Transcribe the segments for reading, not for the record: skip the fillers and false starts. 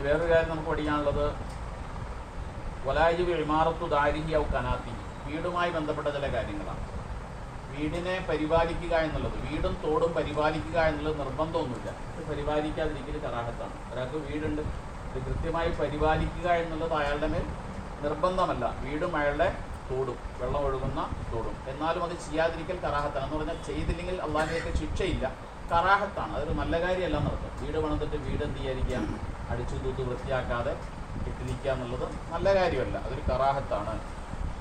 വേറൊരു കാര്യം നമുക്ക് പഠിക്കാനുള്ളത് വലായിബ് ഇമാറത്തു ദാരിഹി ഔ കനാത്തി, വീടുമായി ബന്ധപ്പെട്ട ചില കാര്യങ്ങളാണ്. വീടിനെ പരിപാലിക്കുക എന്നുള്ളത്, വീടും തോടും പരിപാലിക്കുക എന്നുള്ളത് നിർബന്ധമൊന്നുമില്ല. ഇത് പരിപാലിക്കാതിരിക്കൽ കറാഹത്താണ്. ഒരാൾക്ക് വീടുണ്ട്, ഇത് കൃത്യമായി പരിപാലിക്കുക എന്നുള്ളത് അയാളുടെ മേൽ നിർബന്ധമല്ല. വീടും അയാളുടെ തോടും, വെള്ളം ഒഴുകുന്ന തോടും. എന്നാലും അത് ചെയ്യാതിരിക്കൽ കറാഹത്താണ്. എന്ന് പറഞ്ഞാൽ ചെയ്തില്ലെങ്കിൽ അള്ളാഹിലേക്ക് ശിക്ഷയില്ല, കറാഹത്താണ്. അതൊരു നല്ല കാര്യമല്ല എന്നർത്ഥം. വീട് പണിതിട്ട് വീട് എന്ത് ചെയ്യാതിരിക്കുക, അടിച്ചു തൂത്ത് വൃത്തിയാക്കാതെ ഇട്ടിരിക്കുക എന്നുള്ളത് നല്ല കാര്യമല്ല, അതൊരു കറാഹത്താണ്.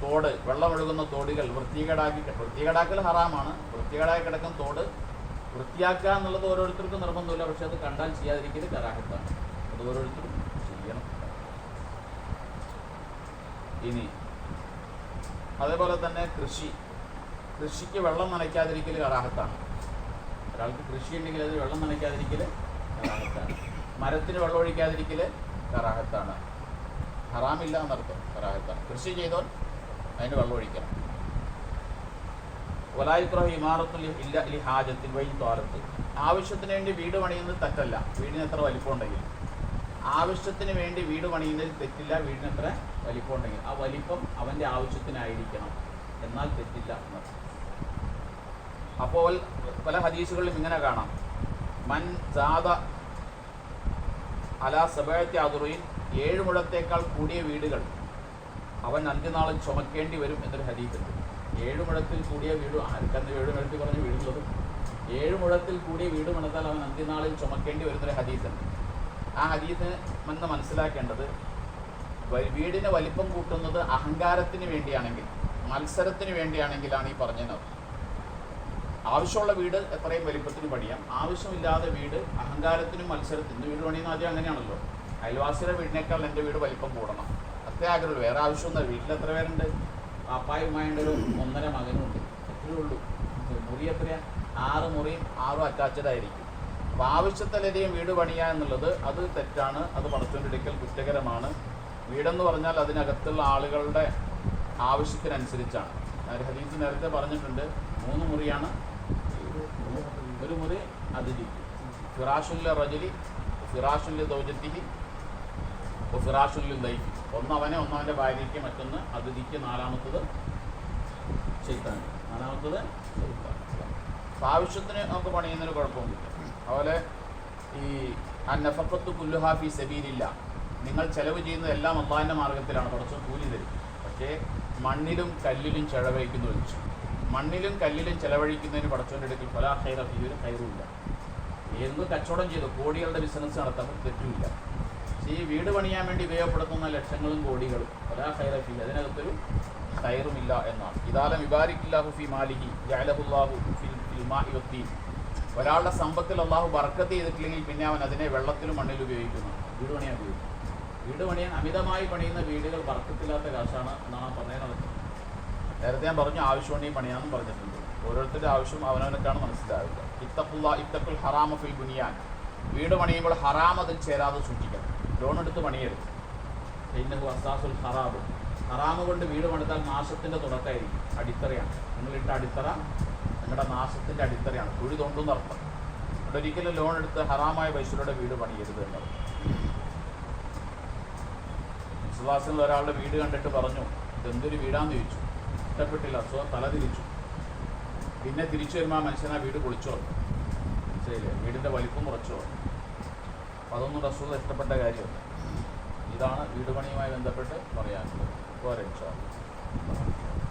തോട്, വെള്ളമൊഴുകുന്ന തോടുകൾ വൃത്തികേടാക്കൽ ഹറാമാണ്. വൃത്തികേടായി കിടക്കുന്ന തോട് വൃത്തിയാക്കുക എന്നുള്ളത് ഓരോരുത്തർക്കും നിർബന്ധമില്ല. പക്ഷെ അത് കണ്ടാൽ ചെയ്യാതിരിക്കൽ കറാഹത്താണ്. അത് ഓരോരുത്തരും ചെയ്യണം. ഇനി അതേപോലെ തന്നെ കൃഷിക്ക് വെള്ളം നനയ്ക്കാതിരിക്കൽ കറാഹത്താണ്. ഒരാൾക്ക് കൃഷി ഉണ്ടെങ്കിൽ അത് വെള്ളം നനയ്ക്കാതിരിക്കൽ കറാഹത്താണ്. മരത്തിന് വെള്ളം ഒഴിക്കാതിരിക്കൽ കറാഹത്താണ്. ഹറാമില്ല എന്നർത്ഥം, കറാഹത്താണ്. കൃഷി ചെയ്തോൻ അതിന് വെള്ളം ഒഴിക്കണം. വലായിക്രഹു ഇമാറത്തുൽ ഇല്ല ലി ഹാജത്തിൻ വൈ ത്വാറത്ത്, ആവശ്യത്തിന് വേണ്ടി വീട് പണിയുന്നത് തെറ്റല്ല. വീടിന് എത്ര വലിപ്പം ഉണ്ടെങ്കിൽ ആവശ്യത്തിന് വേണ്ടി വീട് പണിയുന്നതിൽ തെറ്റില്ല. വീടിന് എത്ര വലിപ്പം ഉണ്ടെങ്കിൽ ആ വലിപ്പം അവൻ്റെ ആവശ്യത്തിനായിരിക്കണം, എന്നാൽ തെറ്റില്ല എന്നർത്ഥം. അപ്പോൾ പല ഹദീസുകളിലും ഇങ്ങനെ കാണാം, മൻ സാദ അലാ സബഅത്തി അദ്റുയിൻ, 7 മുഴത്തേക്കാൾ കൂടിയ വീടുകൾ അവൻ അന്ത്യനാളിൽ ചുമക്കേണ്ടി വരും എന്നൊരു ഹദീസുണ്ട്. 7 മുഴത്തിൽ കൂടിയ വീട്, ആർക്കന്ന് 7 മുഴത്തിൽ കുറഞ്ഞ വീടുള്ളത്? 7 മുഴത്തിൽ കൂടിയ വീട് പണിതാൽ അവൻ അന്ത്യനാളിൽ ചുമക്കേണ്ടി വരുന്നൊരു ഹദീസുണ്ട്. ആ ഹദീസിന് എന്ന് മനസ്സിലാക്കേണ്ടത്, വീടിന് വലിപ്പം കൂട്ടുന്നത് അഹങ്കാരത്തിന് വേണ്ടിയാണെങ്കിൽ, മത്സരത്തിന് വേണ്ടിയാണെങ്കിലാണ് ഈ പറഞ്ഞത്. ആവശ്യമുള്ള വീട് എത്രയും വലിപ്പത്തിന് പണിയാം. ആവശ്യമില്ലാതെ വീട് അഹങ്കാരത്തിനും മത്സരത്തിനും, വീട് പണിയുന്ന ആദ്യം അങ്ങനെയാണല്ലോ, അയൽവാസിയുടെ വീടിനേക്കാൾ എൻ്റെ വീട് വലിപ്പം കൂടണം, അത്രേ ആഗ്രഹമുള്ളൂ. വേറെ ആവശ്യമൊന്നുമില്ല. വീട്ടിൽ എത്ര പേരുണ്ട്? പാപ്പായുമായുണ്ട്, ഒരു 1.5 മകനുണ്ട്, എത്രയേ ഉള്ളൂ. മുറി എത്രയാണ്? 6 മുറിയും 6 അറ്റാച്ച്ഡ് ആയിരിക്കും. അപ്പോൾ ആവശ്യത്തിലധികം വീട് പണിയുക എന്നുള്ളത് അത് തെറ്റാണ്. അത് പടച്ചവൻ്റെ അടുക്കൽ കുറ്റകരമാണ്. വീടെന്ന് പറഞ്ഞാൽ അതിനകത്തുള്ള ആളുകളുടെ ആവശ്യത്തിനനുസരിച്ചാണ്. ഹദീസ് നേരത്തെ പറഞ്ഞിട്ടുണ്ട്, 3 മുറിയാണ്. ഒരു മുറി അതിഥി, ഫിറാഷുല്ല റജലി, ഫിറാഷുല്ല ദൗജത്തിഹി, ഫിറാഷുല്ല ദൈഫി. ഒന്ന് അവൻ്റെ ഭാര്യയ്ക്ക്, മറ്റൊന്ന് അതിഥിക്ക്, നാലാമത്തത് ശൈത്താൻ. അപ്പോൾ ആവശ്യത്തിന് നമുക്ക് പണിയുന്നതിന് കുഴപ്പമൊന്നുമില്ല. അതുപോലെ ഈ അന്നഫഖത്തു കുല്ലുഹാ ഫീ സബീലില്ലാ, നിങ്ങൾ ചെലവ് ചെയ്യുന്നത് എല്ലാം അല്ലാഹുവിൻ്റെ മാർഗ്ഗത്തിലാണ്, പടച്ചവൻ കൂലി തരും. പക്ഷേ മണ്ണിലും കല്ലിലും ചെലവഴിക്കുന്നു വെച്ചു. മണ്ണിലും കല്ലിലും ചെലവഴിക്കുന്നതിന് പടച്ചവൻ്റെ അടുക്കൽ ഫലാ ഖൈറ ഫീഹി, ഒരു ഖൈറുമില്ല. എന്ത് കച്ചവടം ചെയ്തു, കോടികളുടെ ബിസിനസ് നടത്താൻ തെറ്റുമില്ല. പക്ഷേ ഈ വീട് പണിയാൻ വേണ്ടി ഉപയോഗപ്പെടുത്തുന്ന ലക്ഷങ്ങളും കോടികളും ഫലാ ഖൈറ ഫീഹി, അതിനകത്തൊരു ഖൈറുമില്ല എന്നാണ്. ഇദാലം യുബാരിക്കില്ലാഹു ഫീ മാലിഹി ജഅലഹുല്ലാഹു ഫിൽ മാഇ വത്തീൻ, ഒരാളുടെ സമ്പത്തിൽ അള്ളാഹു ബർക്കത്ത് ചെയ്തിട്ടില്ലെങ്കിൽ പിന്നെ അവൻ അതിനെ വെള്ളത്തിലും മണ്ണിലും ഉപയോഗിക്കുന്നു. വീട് പണിയാൻ ഉപയോഗിക്കും. വീട് പണിയാൻ അമിതമായി പണിയുന്ന വീടുകൾ ബർക്കത്തില്ലാത്ത കാശാണ് എന്നാണ് പറഞ്ഞത്. നേരത്തെ ഞാൻ പറഞ്ഞു ആവശ്യമുണ്ടെങ്കിൽ പണിയാമെന്നും പറഞ്ഞിട്ടുണ്ട്. ഓരോരുത്തരുടെ ആവശ്യം അവനവനൊക്കെയാണ് മനസ്സിലാവില്ല. ഇത്തഖുൽ ഹറാമ ഫിൽ ബുനിയാൻ, വീട് പണിയുമ്പോൾ ഹറാം അതിൽ ചേരാതെ സൂക്ഷിക്കണം. ലോൺ എടുത്ത് പണിയരുത്. ഇന്നഹു അസാസുൽ ഹറാബ്, ഹറാമ് കൊണ്ട് വീട് പണിതാൽ നാശത്തിൻ്റെ തുടക്കമായിരിക്കും. അടിത്തറയാണ്. നിങ്ങളിട്ട അടിത്തറ നിങ്ങളുടെ നാശത്തിൻ്റെ അടിത്തറയാണ്. കുഴി തോണ്ടുന്ന അർത്ഥം. അവിടെ ഒരിക്കലും ലോൺ എടുത്ത് ഹറാമായ പൈസയുടെ വീട് പണിയരുത് എന്നത്. വിശ്വാസങ്ങൾ ഒരാളുടെ വീട് കണ്ടിട്ട് പറഞ്ഞു, ഇതെന്തൊരു വീടാന്ന് ചോദിച്ചു. ഇഷ്ടപ്പെട്ടില്ല. തല തിരിച്ചു. പിന്നെ തിരിച്ചു വരുമ്പോൾ ആ മനുഷ്യൻ ആ വീട് പൊളിച്ചോ, ശരിയല്ലേ, വീടിൻ്റെ വലിപ്പം കുറച്ചോ. അപ്പോൾ അതൊന്നും റസൂൽ ഇഷ്ടപ്പെട്ട കാര്യമല്ല. ഇതാണ് വീട് പണിയുമായി ബന്ധപ്പെട്ട് പറയാനുള്ളത്. പോരെ ഇൻഷാ അല്ലാഹ്.